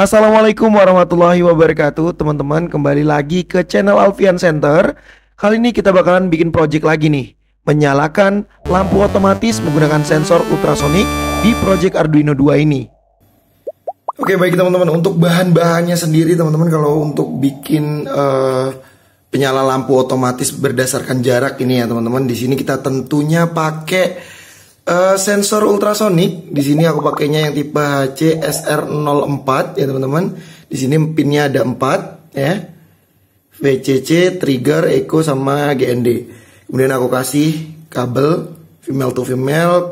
Assalamualaikum warahmatullahi wabarakatuh. Teman-teman, kembali lagi ke channel Alfian Center. Kali ini kita bakalan bikin project lagi nih, menyalakan lampu otomatis menggunakan sensor ultrasonik di project Arduino 2 ini. Oke, baik teman-teman, untuk bahan-bahannya sendiri teman-teman, kalau untuk bikin penyala lampu otomatis berdasarkan jarak ini ya teman-teman, di sini kita tentunya pakai sensor ultrasonik. Di sini aku pakainya yang tipe HC-SR04 ya teman-teman. Di sini pinnya ada 4 ya. VCC, trigger, echo sama GND. Kemudian aku kasih kabel female to female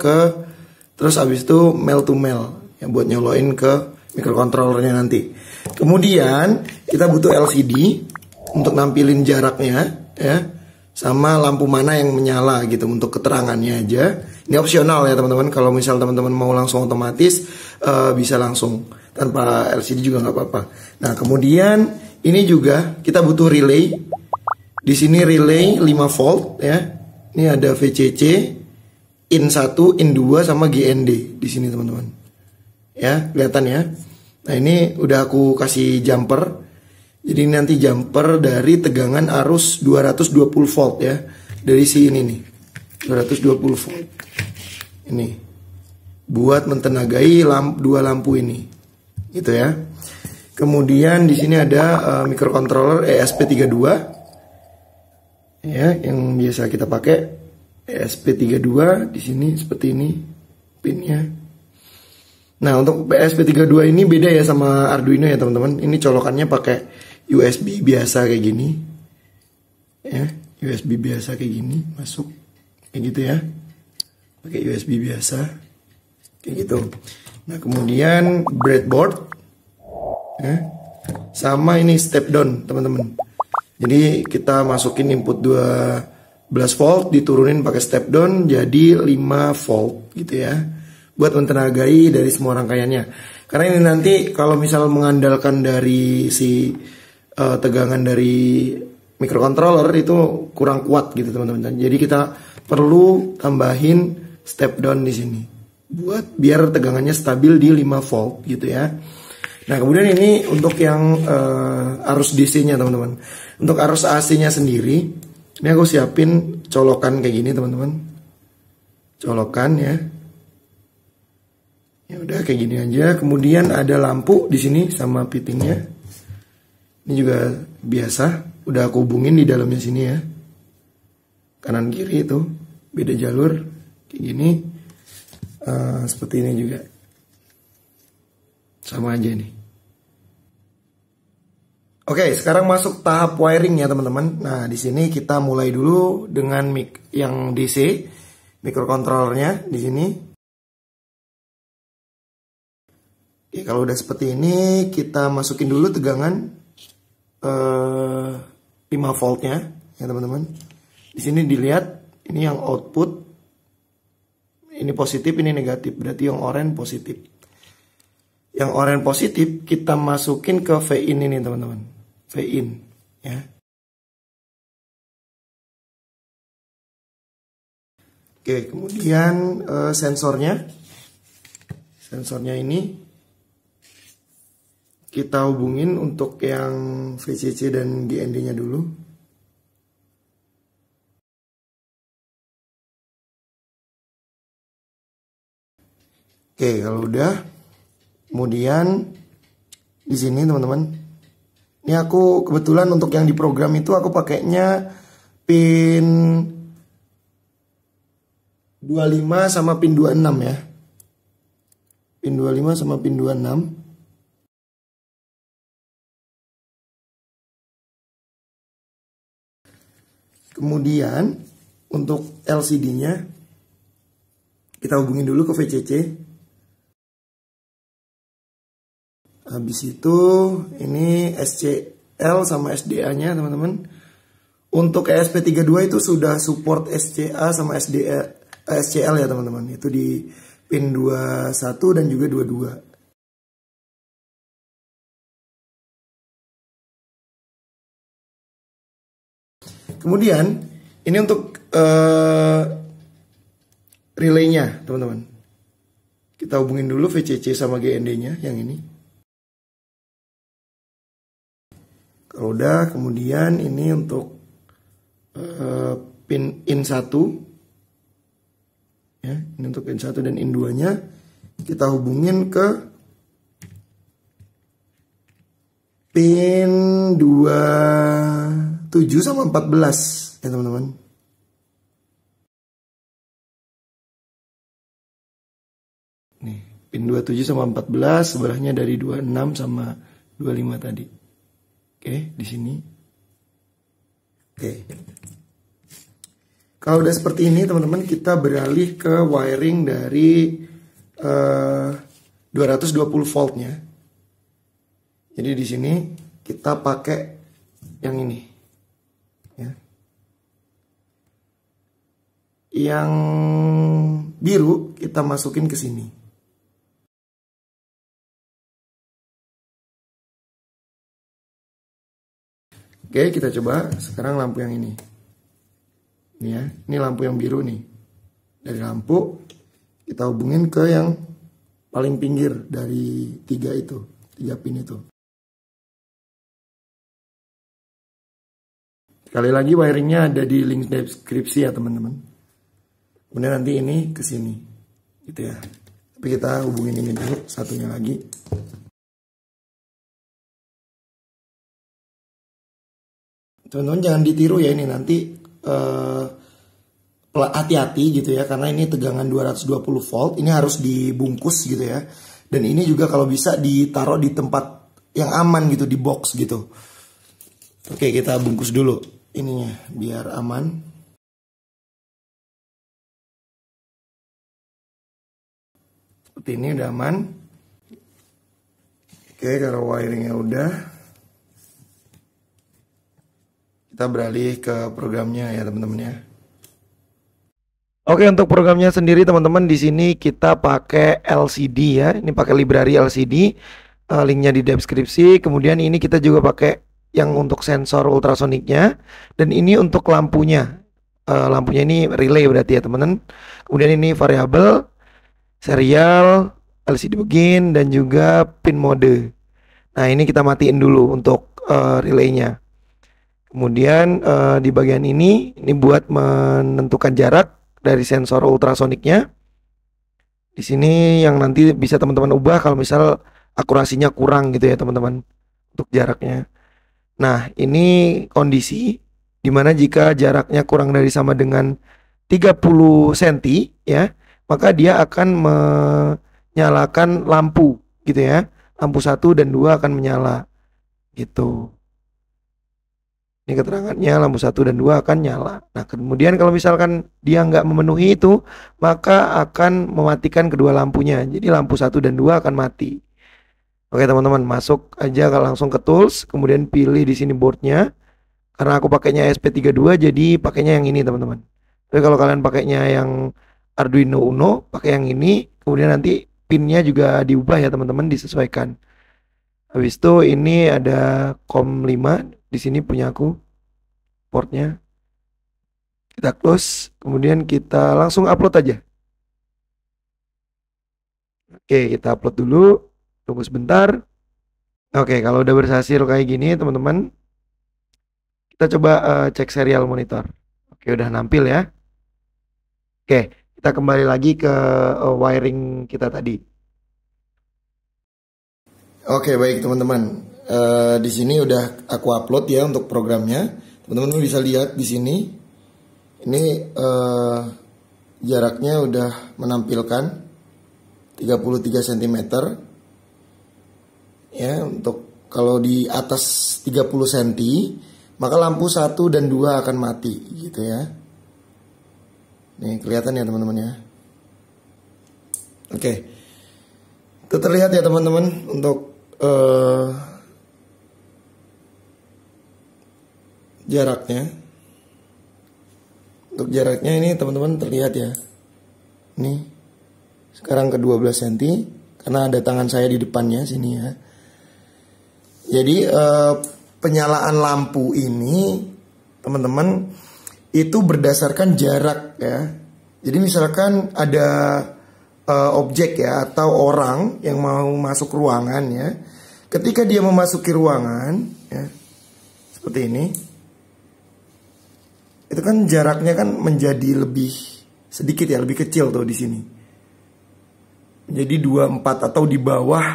terus habis itu male to male yang buat nyoloin ke microcontrollernya nanti. Kemudian kita butuh LCD untuk nampilin jaraknya ya, sama lampu mana yang menyala gitu untuk keterangannya aja. Ini opsional ya teman-teman. Kalau misal teman-teman mau langsung otomatis bisa langsung tanpa LCD juga nggak apa-apa. Nah kemudian ini juga kita butuh relay. Di sini relay 5 volt ya. Ini ada VCC, in 1, in 2 sama GND di sini teman-teman. Ya kelihatan ya. Nah ini udah aku kasih jumper. Jadi nanti jumper dari tegangan arus 220 volt ya. Dari si ini nih 220 volt. Ini buat mentenagai dua lampu ini. Gitu ya. Kemudian di sini ada microcontroller ESP32. Ya, yang biasa kita pakai ESP32 di sini seperti ini pinnya. Nah, untuk ESP32 ini beda ya sama Arduino ya, teman-teman. Ini colokannya pakai USB biasa kayak gini. Ya, USB biasa kayak gini masuk kayak gitu ya. Pakai USB biasa kayak gitu. Nah kemudian breadboard ya, sama ini step down teman-teman. Jadi kita masukin input 12 volt diturunin pakai step down jadi 5 volt gitu ya, buat mentenagai dari semua rangkaiannya. Karena ini nanti kalau misal mengandalkan dari si tegangan dari microcontroller itu kurang kuat gitu teman-teman. Jadi kita perlu tambahin step down di sini buat biar tegangannya stabil di 5 volt gitu ya. Nah kemudian ini untuk yang arus DC-nya teman-teman. Untuk arus AC-nya sendiri, ini aku siapin colokan kayak gini teman-teman. Colokan ya. Ya udah kayak gini aja. Kemudian ada lampu di sini sama fittingnya. Ini juga biasa. Udah aku hubungin di dalamnya sini ya. Kanan kiri itu beda jalur kayak gini. Seperti ini juga sama aja nih. Oke, sekarang masuk tahap wiring ya teman-teman. Nah di sini kita mulai dulu dengan mic yang DC, microcontrollernya di sini. Oke, kalau udah seperti ini kita masukin dulu tegangan 5 voltnya ya teman-teman. Di sini dilihat ini yang output, ini positif, ini negatif, berarti yang oranye positif. Yang oranye positif kita masukin ke V-in ini teman-teman, V-in ya. Oke, kemudian sensornya ini kita hubungin untuk yang VCC dan GND-nya dulu. Oke, kalau udah, kemudian di sini teman-teman, ini aku kebetulan untuk yang di program itu aku pakainya pin 25 sama pin 26 ya. Pin 25 sama pin 26. Kemudian untuk LCD-nya kita hubungin dulu ke VCC. Habis itu ini SCL sama SDA-nya teman-teman. Untuk ESP32 itu sudah support SCA sama SCL ya teman-teman. Itu di pin 21 dan juga 22. Kemudian ini untuk relaynya teman-teman. Kita hubungin dulu VCC sama GND-nya yang ini. Kalau udah, kemudian ini untuk pin in 1 ya, ini untuk pin 1 dan in 2 nya kita hubungin ke pin 27 sama 14 ya teman-teman. Nih, pin 27 sama 14, sebelahnya dari 26 sama 25 tadi. Oke, di sini. Oke. Kalau udah seperti ini teman-teman, kita beralih ke wiring dari 220 voltnya. Jadi di sini kita pakai yang ini. Ya. Yang biru kita masukin ke sini. Oke, kita coba sekarang lampu yang ini. Ini ya, ini lampu yang biru nih. Dari lampu kita hubungin ke yang paling pinggir dari 3 itu, 3 pin itu. Sekali lagi wiringnya ada di link deskripsi ya teman-teman. Kemudian nanti ini ke sini, gitu ya. Tapi kita hubungin ini dulu, satunya lagi. Teman-teman jangan ditiru ya, ini nanti hati-hati gitu ya, karena ini tegangan 220 volt, ini harus dibungkus gitu ya. Dan ini juga kalau bisa ditaruh di tempat yang aman gitu, di box gitu. Oke, kita bungkus dulu ininya biar aman. Seperti ini udah aman. Oke, kalau wiringnya udah, kita beralih ke programnya ya teman-teman ya. Oke, untuk programnya sendiri teman-teman, di sini kita pakai LCD ya. Ini pakai library LCD, linknya di deskripsi. Kemudian ini kita juga pakai yang untuk sensor ultrasoniknya, dan ini untuk lampunya. Lampunya ini relay berarti ya teman-teman. Kemudian ini variabel, serial, LCD begin, dan juga pin mode. Nah, ini kita matiin dulu untuk relaynya. Kemudian di bagian ini buat menentukan jarak dari sensor ultrasoniknya. Di sini yang nanti bisa teman-teman ubah kalau misal akurasinya kurang gitu ya teman-teman, untuk jaraknya. Nah, ini kondisi dimana jika jaraknya kurang dari sama dengan 30 cm ya, maka dia akan menyalakan lampu gitu ya. Lampu 1 dan 2 akan menyala gitu. Ini keterangannya, lampu 1 dan 2 akan nyala. Nah, kemudian kalau misalkan dia nggak memenuhi itu, maka akan mematikan kedua lampunya. Jadi lampu 1 dan 2 akan mati. Oke teman-teman, masuk aja langsung ke tools, kemudian pilih di sini boardnya. Karena aku pakainya SP32, jadi pakainya yang ini teman-teman. Tapi kalau kalian pakainya yang Arduino Uno, pakai yang ini. Kemudian nanti pinnya juga diubah ya teman-teman, disesuaikan. Habis itu ini ada COM5. Di sini punya aku portnya. Kita close, kemudian kita langsung upload aja. Oke, kita upload dulu. Tunggu sebentar. Oke, kalau udah berhasil kayak gini teman-teman, kita coba cek serial monitor. Oke, udah nampil ya. Oke, kita kembali lagi ke wiring kita tadi. Oke, baik teman-teman. Di sini udah aku upload ya untuk programnya. Teman-teman bisa lihat di sini. Ini jaraknya udah menampilkan 33 cm. Ya, untuk kalau di atas 30 cm, maka lampu 1 dan 2 akan mati gitu ya. Nih kelihatan ya teman-teman ya. Oke. Itu terlihat ya teman-teman untuk jaraknya. Untuk jaraknya ini teman-teman terlihat ya. Nih. Sekarang ke 12 cm karena ada tangan saya di depannya sini ya. Jadi penyalaan lampu ini teman-teman itu berdasarkan jarak ya. Jadi misalkan ada objek ya atau orang yang mau masuk ruangan ya. Ketika dia memasuki ruangan ya, seperti ini. Itu kan jaraknya kan menjadi lebih sedikit ya, lebih kecil tuh di sini. Jadi 24 atau di bawah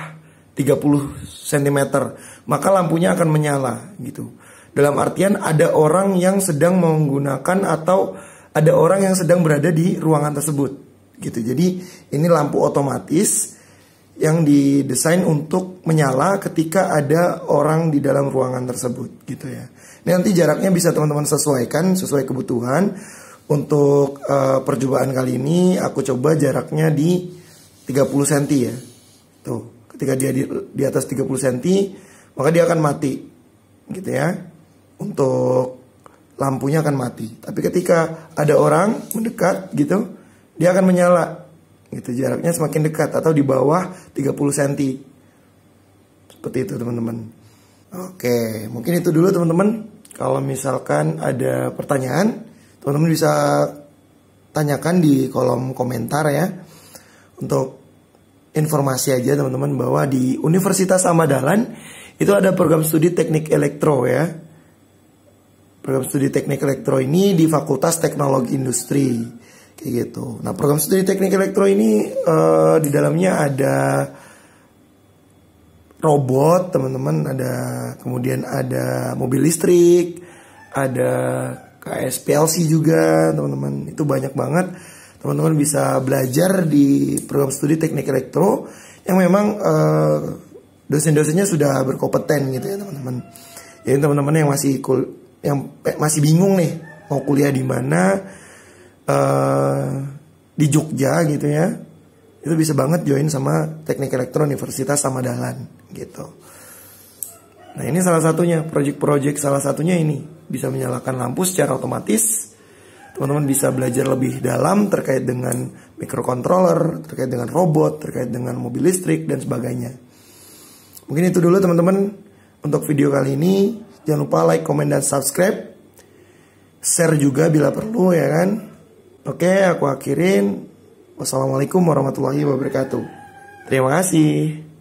30 cm, maka lampunya akan menyala gitu. Dalam artian ada orang yang sedang menggunakan atau ada orang yang sedang berada di ruangan tersebut gitu. Jadi ini lampu otomatis yang didesain untuk menyala ketika ada orang di dalam ruangan tersebut gitu ya. Ini nanti jaraknya bisa teman-teman sesuaikan sesuai kebutuhan. Untuk percobaan kali ini aku coba jaraknya di 30 cm ya. Tuh, ketika dia di atas 30 cm maka dia akan mati gitu ya. Untuk lampunya akan mati. Tapi ketika ada orang mendekat gitu, dia akan menyala gitu. Jaraknya semakin dekat atau di bawah 30 cm. Seperti itu teman-teman. Oke, mungkin itu dulu teman-teman. Kalau misalkan ada pertanyaan, teman-teman bisa tanyakan di kolom komentar ya. Untuk informasi aja teman-teman bahwa di Universitas Samadangan itu ada program studi teknik elektro ya. Program studi teknik elektro ini di Fakultas Teknologi Industri kayak gitu. Nah, program studi teknik elektro ini di dalamnya ada robot, teman-teman, kemudian ada mobil listrik, ada KS PLC juga, teman-teman. Itu banyak banget. Teman-teman bisa belajar di program studi teknik elektro yang memang dosen-dosennya sudah berkompeten gitu ya, teman-teman. Jadi teman-teman yang masih bingung nih mau kuliah di mana, di Jogja gitu ya, itu bisa banget join sama Teknik Elektro Universitas Samadangan gitu. Nah, ini salah satunya, project salah satunya ini bisa menyalakan lampu secara otomatis. Teman-teman bisa belajar lebih dalam terkait dengan microcontroller, terkait dengan robot, terkait dengan mobil listrik dan sebagainya. Mungkin itu dulu teman-teman untuk video kali ini. Jangan lupa like, komen, dan subscribe. Share juga bila perlu ya kan. Oke, aku akhirin. Wassalamualaikum warahmatullahi wabarakatuh. Terima kasih.